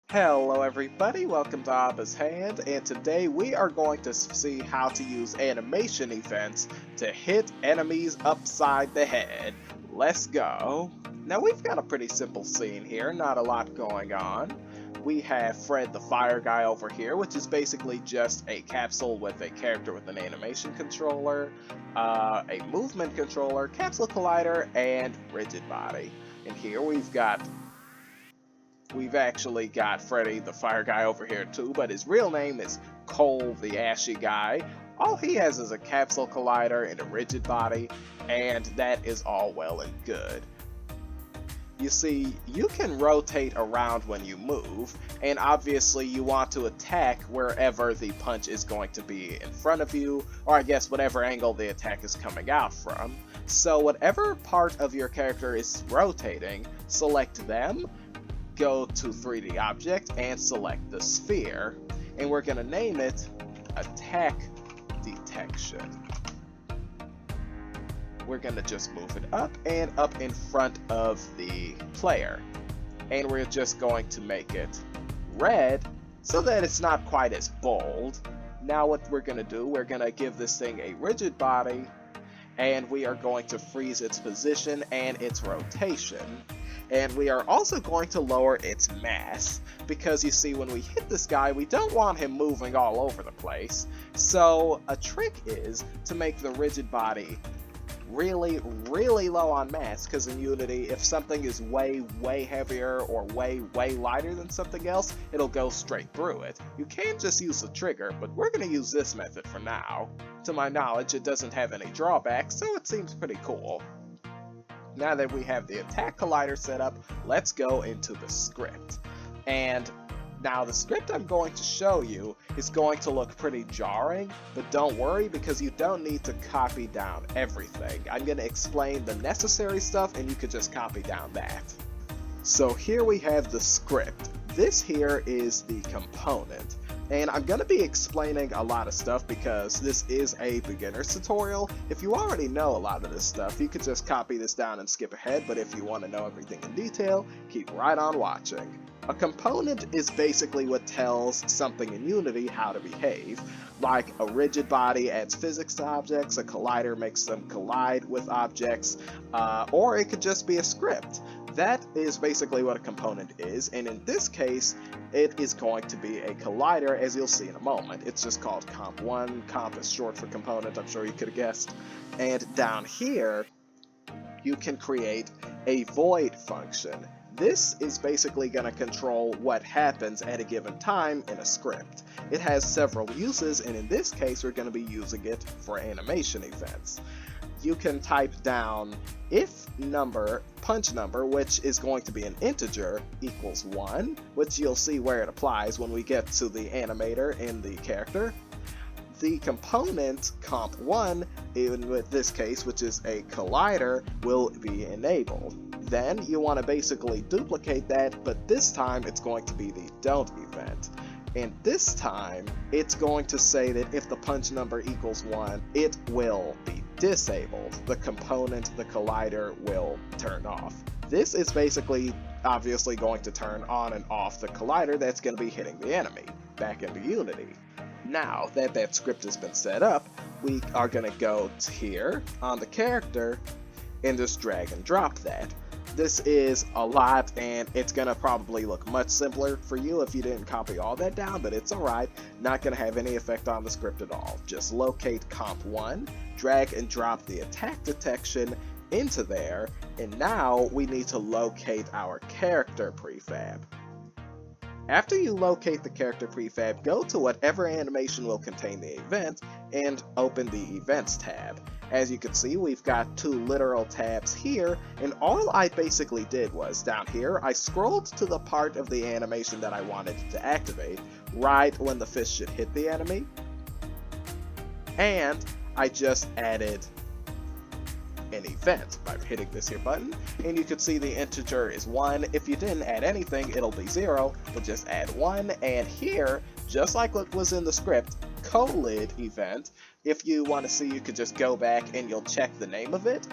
Hello everybody, welcome to Abba's Hand, and today we are going to see how to use animation events to hit enemies upside the head. Let's go. Now we've got a pretty simple scene here, not a lot going on. We have Fred the Fire Guy over here, which is basically just a capsule with a character with an animation controller, a movement controller, capsule collider, and rigid body. And here we've actually got Freddy the Fire Guy over here too, but his real name is Cole the Ashy Guy. All he has is a capsule collider and a rigid body, and that is all well and good. You see, you can rotate around when you move, and obviously you want to attack wherever the punch is going to be in front of you, or I guess whatever angle the attack is coming out from. So whatever part of your character is rotating, select them, go to 3D Object and select the sphere, and we're going to name it Attack Detection. We're going to just move it up and up in front of the player, and we're just going to make it red so that it's not quite as bold. Now what we're going to do, we're going to give this thing a rigid body, and we are going to freeze its position and its rotation. And we are also going to lower its mass, because you see, when we hit this guy, we don't want him moving all over the place. So a trick is to make the rigid body really low on mass, because in Unity, if something is way heavier or way lighter than something else, it'll go straight through it. You can just use the trigger, but we're going to use this method for now. To my knowledge, it doesn't have any drawbacks, so it seems pretty cool. Now that we have the attack collider set up, let's go into the script. And now the script I'm going to show you is going to look pretty jarring, but don't worry, because you don't need to copy down everything. I'm going to explain the necessary stuff and you could just copy down that. So here we have the script. This here is the component. And I'm going to be explaining a lot of stuff because this is a beginner's tutorial. If you already know a lot of this stuff, you could just copy this down and skip ahead, but if you want to know everything in detail, keep right on watching. A component is basically what tells something in Unity how to behave. Like a rigid body adds physics to objects, a collider makes them collide with objects, or it could just be a script. That is basically what a component is, and in this case, it is going to be a collider, as you'll see in a moment. It's just called comp1. Comp is short for component, I'm sure you could have guessed. And down here, you can create a void function. This is basically going to control what happens at a given time in a script. It has several uses, and in this case, we're going to be using it for animation events. You can type down if number, punch number, which is going to be an integer, equals 1, which you'll see where it applies when we get to the animator in the character. The component comp1, in with this case, which is a collider, will be enabled. Then you want to basically duplicate that, but this time it's going to be the don't event. And this time, it's going to say that if the punch number equals 1, it will be disabled. The component, the collider, will turn off. This is basically, obviously, going to turn on and off the collider that's going to be hitting the enemy back into Unity. Now that that script has been set up, we are going to go here on the character and just drag and drop that. This is a lot, and it's going to probably look much simpler for you if you didn't copy all that down, but it's alright. Not going to have any effect on the script at all. Just locate comp1, drag and drop the attack detection into there, and now we need to locate our character prefab. After you locate the character prefab, go to whatever animation will contain the event and open the Events tab. As you can see, we've got two literal tabs here, and all I basically did was, down here, I scrolled to the part of the animation that I wanted to activate, right when the fist should hit the enemy, and I just added an event by hitting this here button, and you can see the integer is 1. If you didn't add anything, it'll be 0, but just add 1, and here, just like what was in the script, collid event. If you want to see, you could just go back and you'll check the name of it,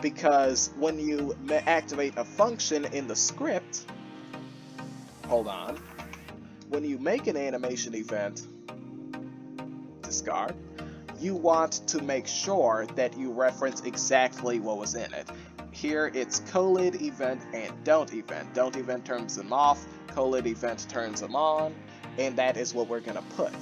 because when you activate a function in the script, hold on, when you make an animation event, discard, you want to make sure that you reference exactly what was in it. Here it's colid event and don't event. Don't event turns them off, colid event turns them on, and that is what we're gonna put.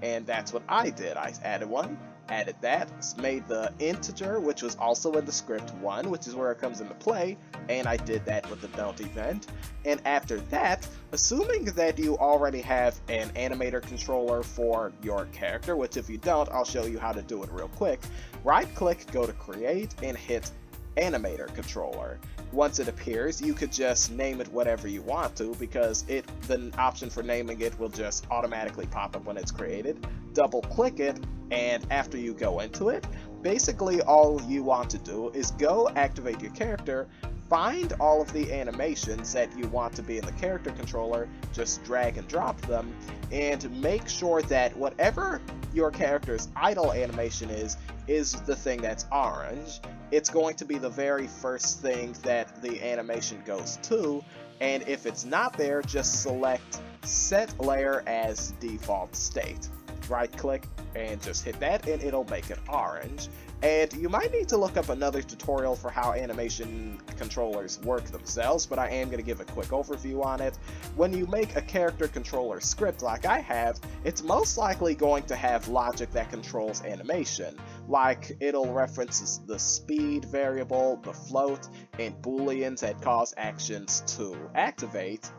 And that's what I did. I added one, added that, made the integer, which was also in the script, 1, which is where it comes into play, and I did that with the don't event. And after that, assuming that you already have an animator controller for your character, which if you don't, I'll show you how to do it real quick, right click, go to create, and hit animator controller. Once it appears, you could just name it whatever you want to, because the option for naming it will just automatically pop up when it's created. Double click it, and after you go into it, basically all you want to do is go activate your character, find all of the animations that you want to be in the character controller, just drag and drop them, and make sure that whatever your character's idle animation is the thing that's orange. It's going to be the very first thing that the animation goes to, and if it's not there, just select Set Layer as Default State. Right click and just hit that, and it'll make it orange. And you might need to look up another tutorial for how animation controllers work themselves, but I am going to give a quick overview on it. When you make a character controller script like I have, it's most likely going to have logic that controls animation. Like, it'll reference the speed variable, the float, and booleans that cause actions to activate.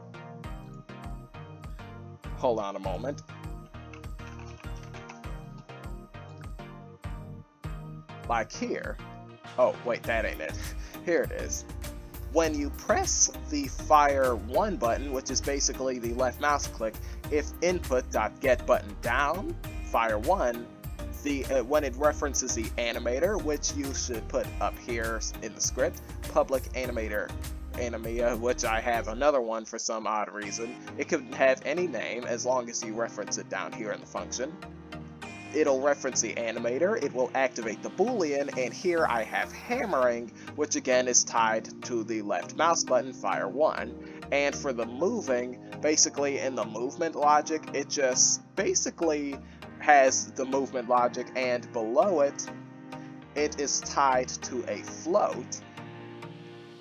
Hold on a moment. Like here. Oh, wait, that ain't it. Here it is. When you press the fire 1 button, which is basically the left mouse click, if input.get button down, fire 1, when it references the animator, which you should put up here in the script, public animator Animia, which I have another one for some odd reason. It could have any name as long as you reference it down here in the function. It'll reference the animator, it will activate the boolean, and here I have hammering, which again is tied to the left mouse button, fire 1. And for the moving, basically in the movement logic, it just basically has the movement logic, and below it, it is tied to a float,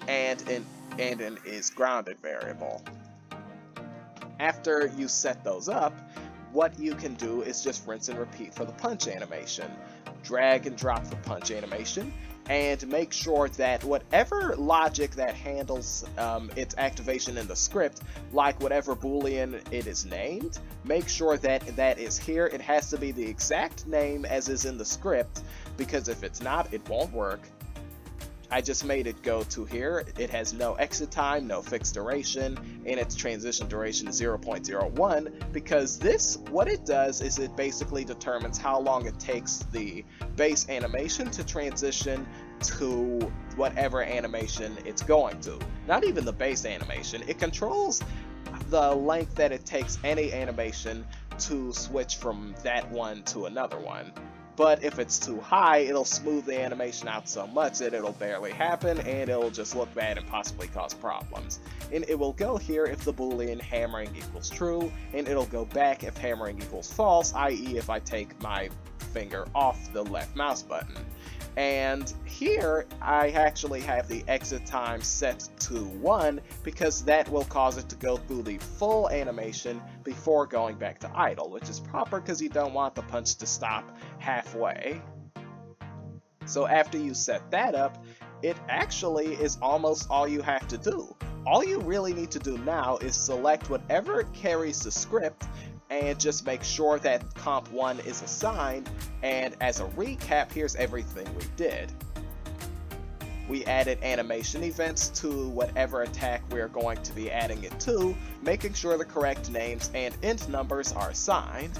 and an is grounded variable. After you set those up, what you can do is just rinse and repeat for the punch animation. Drag and drop the punch animation, and make sure that whatever logic that handles its activation in the script, like whatever boolean it is named, make sure that that is here. It has to be the exact name as is in the script, because if it's not, it won't work. I just made it go to here. It has no exit time, no fixed duration, and its transition duration is 0.01, because this, what it does is it basically determines how long it takes the base animation to transition to whatever animation it's going to. Not even the base animation. It controls the length that it takes any animation to switch from that one to another one. But if it's too high, it'll smooth the animation out so much that it'll barely happen, and it'll just look bad and possibly cause problems. And it will go here if the boolean hammering equals true, and it'll go back if hammering equals false, i.e. if I take my finger off the left mouse button. And here, I actually have the exit time set to 1, because that will cause it to go through the full animation before going back to idle, which is proper because you don't want the punch to stop halfway. So after you set that up, it actually is almost all you have to do. All you really need to do now is select whatever carries the script, and just make sure that comp 1 is assigned, and as a recap, here's everything we did. We added animation events to whatever attack we're going to be adding it to, making sure the correct names and int numbers are assigned.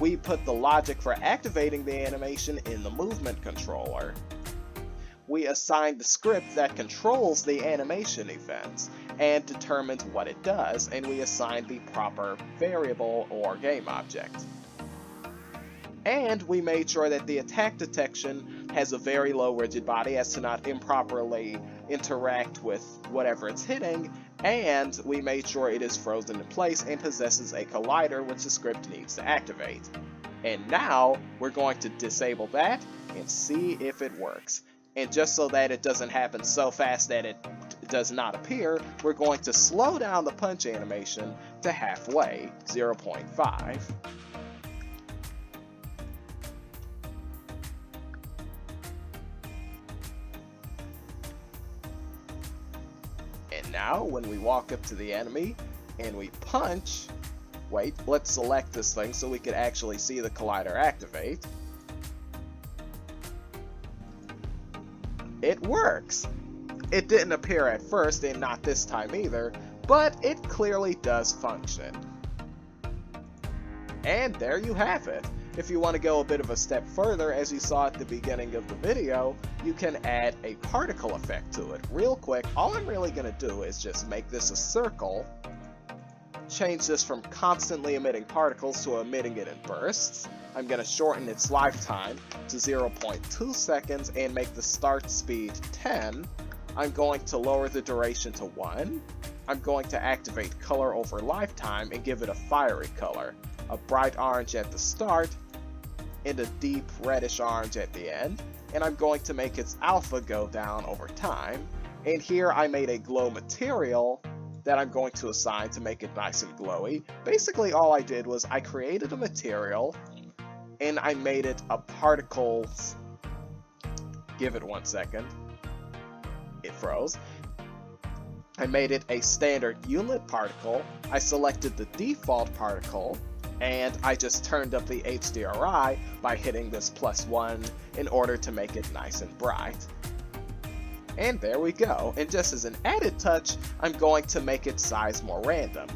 We put the logic for activating the animation in the movement controller. We assigned the script that controls the animation events and determines what it does, and we assigned the proper variable or game object. And we made sure that the attack detection has a very low rigid body as to not improperly interact with whatever it's hitting, And we made sure it is frozen in place and possesses a collider which the script needs to activate. And now we're going to disable that and see if it works. And just so that it doesn't happen so fast that it does not appear, we're going to slow down the punch animation to halfway, 0.5. And now when we walk up to the enemy and we punch, wait, let's select this thing so we can actually see the collider activate. It works! It didn't appear at first, and not this time either, but it clearly does function. And there you have it. If you want to go a bit of a step further, as you saw at the beginning of the video, you can add a particle effect to it. Real quick, all I'm really going to do is just make this a circle, change this from constantly emitting particles to emitting it in bursts. I'm going to shorten its lifetime to 0.2 seconds and make the start speed 10. I'm going to lower the duration to 1. I'm going to activate color over lifetime and give it a fiery color. A bright orange at the start and a deep reddish orange at the end. And I'm going to make its alpha go down over time. And here I made a glow material that I'm going to assign to make it nice and glowy. Basically all I did was I created a material and I made it a particles. Give it 1 second. It froze. I made it a standard unit particle. I selected the default particle and I just turned up the HDRI by hitting this +1 in order to make it nice and bright. And there we go. And just as an added touch, I'm going to make its size more random.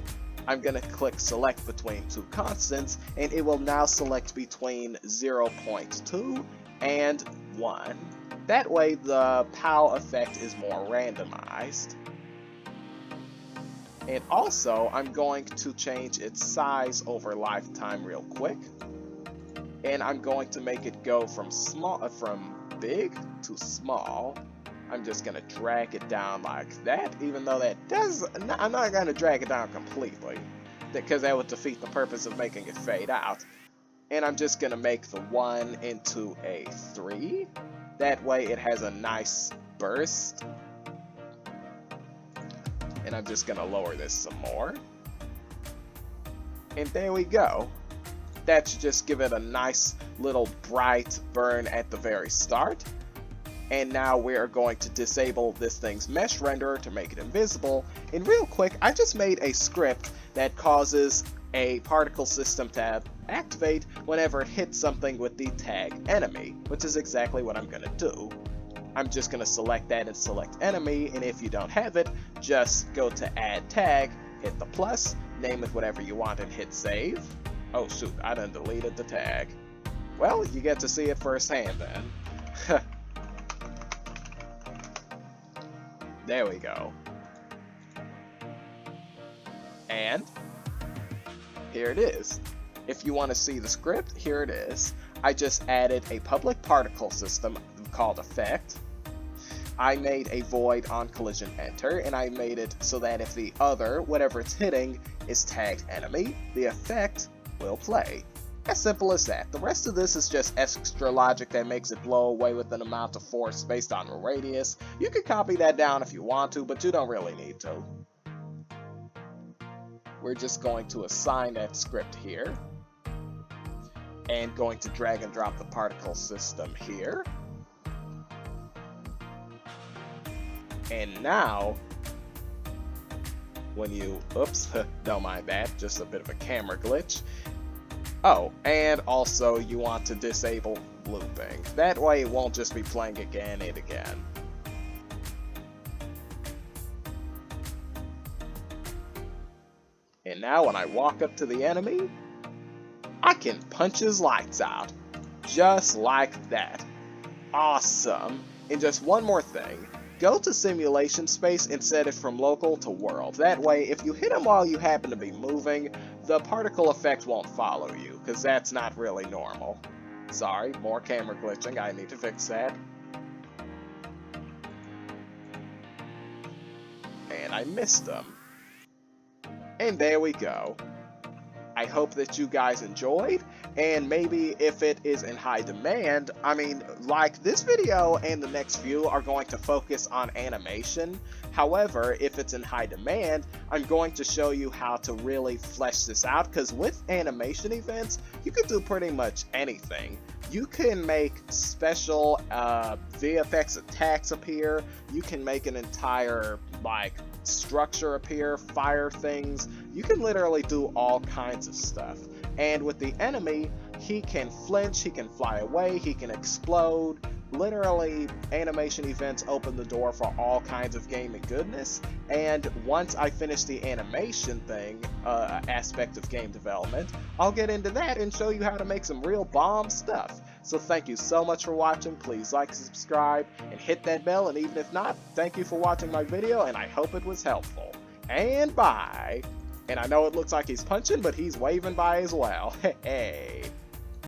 I'm going to click select between two constants and it will now select between 0.2 and 1. That way the POW effect is more randomized. And also I'm going to change its size over lifetime real quick. And I'm going to make it go from big to small. I'm just going to drag it down like that, even though I'm not going to drag it down completely, because that would defeat the purpose of making it fade out. And I'm just going to make the 1 into a 3. That way it has a nice burst. And I'm just going to lower this some more. And there we go. That should just give it a nice little bright burn at the very start. And now we are going to disable this thing's mesh renderer to make it invisible. And real quick, I just made a script that causes a particle system to activate whenever it hits something with the tag enemy, which is exactly what I'm going to do. I'm just going to select that and select enemy, and if you don't have it, just go to add tag, hit the plus, name it whatever you want and hit save. Oh shoot, I done deleted the tag. Well, you get to see it firsthand then. There we go. And here it is. If you want to see the script, here it is. I just added a public particle system called effect. I made a void on collision enter, and I made it so that if the other, whatever it's hitting, is tagged enemy, the effect will play. As simple as that. The rest of this is just extra logic that makes it blow away with an amount of force based on the radius. You can copy that down if you want to, but you don't really need to. We're just going to assign that script here. And going to drag and drop the particle system here. And now, when you, oops, don't mind that, just a bit of a camera glitch. Oh, and also you want to disable looping. That way it won't just be playing again and again. And now when I walk up to the enemy, I can punch his lights out. Just like that. Awesome. And just one more thing. Go to simulation space and set it from local to world. That way, if you hit him while you happen to be moving, the particle effect won't follow you, because that's not really normal. Sorry, more camera glitching. I need to fix that. and I missed them. And there we go. I hope that you guys enjoyed, and maybe if it is in high demand, I mean, like this video and the next few are going to focus on animation. However, if it's in high demand, I'm going to show you how to really flesh this out, because with animation events, you can do pretty much anything. You can make special VFX attacks appear, you can make an entire, like, structure appear, fire things. You can literally do all kinds of stuff. And with the enemy, he can flinch, he can fly away, he can explode. Literally, animation events open the door for all kinds of gaming goodness. And once I finish the animation thing, aspect of game development, I'll get into that and show you how to make some real bomb stuff. So thank you so much for watching. Please like, subscribe, and hit that bell. And even if not, thank you for watching my video, and I hope it was helpful. And bye. And I know it looks like he's punching, but he's waving bye as well. Hey.